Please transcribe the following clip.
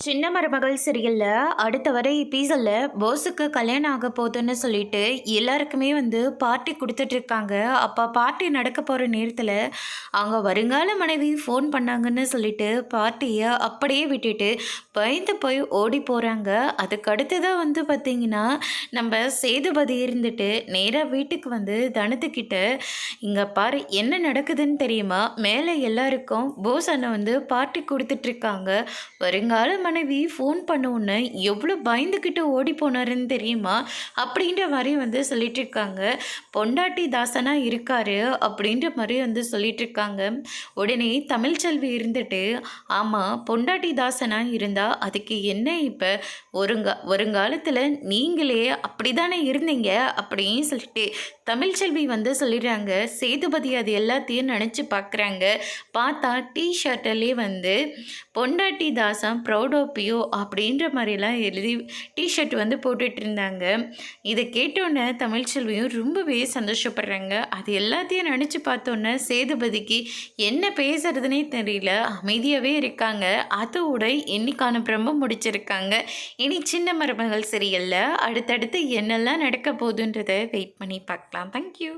சின்ன மருமகள் சீரியல்ல அடுத்த வர எபிசோட்ல போஸுக்கு கல்யாணம் ஆக போகுதுன்னு சொல்லிட்டு எல்லாருக்குமே வந்து பார்ட்டி கொடுத்துட்டு இருக்காங்க. அப்போ பார்ட்டி நடக்க போகிற நேரத்தில் அவங்க வருங்கால மனைவி ஃபோன் பண்ணாங்கன்னு சொல்லிட்டு பார்ட்டியை அப்படியே விட்டுட்டு பயந்து போய் ஓடி போகிறாங்க. அதுக்கு அடுத்ததாக வந்து பார்த்திங்கன்னா நம்ம சேதுபதி இருந்துட்டு நேராக வீட்டுக்கு வந்து தனத்துக்கிட்ட இங்கே பாரு என்ன நடக்குதுன்னு தெரியுமா, மேலே எல்லாருக்கும் போஸ் அண்ணன் வந்து பார்ட்டி கொடுத்துட்ருக்காங்க. வருங்கால மனைவி ஃபோன் பண்ண உடனே எவ்வளோ பயந்துக்கிட்டு ஓடி போனாருன்னு தெரியுமா அப்படின்ற மாதிரி வந்து சொல்லிட்டு இருக்காங்க. பொண்டாட்டி தாசனா இருக்காரு அப்படின்ற மாதிரி வந்து சொல்லிட்டு இருக்காங்க. உடனே தமிழ்ச்செல்வி இருந்துட்டு ஆமாம் பொண்டாட்டி தாசனா இருந்தால் அதுக்கு என்ன இப்போ வருங்காலத்தில் நீங்களே அப்படி தானே இருந்தீங்க அப்படின்னு சொல்லிட்டு தமிழ்ச்செல்வி வந்து சொல்லிடுறாங்க. சேதுபதி அது எல்லாத்தையும் நினச்சி பார்க்குறாங்க. பார்த்தா டிஷர்ட்டிலே வந்து பொண்டாட்டி தாசம் ப்ரௌட் ஆஃப் யூ அப்படின்ற மாதிரிலாம் எழுதி டிஷர்ட் வந்து போட்டுட்டு இருந்தாங்க. இதை கேட்டோன்னே தமிழ்ச்செல்வியும் ரொம்பவே சந்தோஷப்படுறாங்க. அது எல்லாத்தையும் நினச்சி பார்த்தோன்னே சேதுபதிக்கு என்ன பேசுறதுனே தெரியல, அமைதியாகவே இருக்காங்க. அதோட இன்னைக்கான பிரம்ம முடிச்சிருக்காங்க. இனி சின்ன மருமகள் சீரியல்ல அடுத்தடுத்து என்னெல்லாம் நடக்க போகுதுன்றதை வெயிட் பண்ணி பார்க்கலாம். தேங்க்யூ.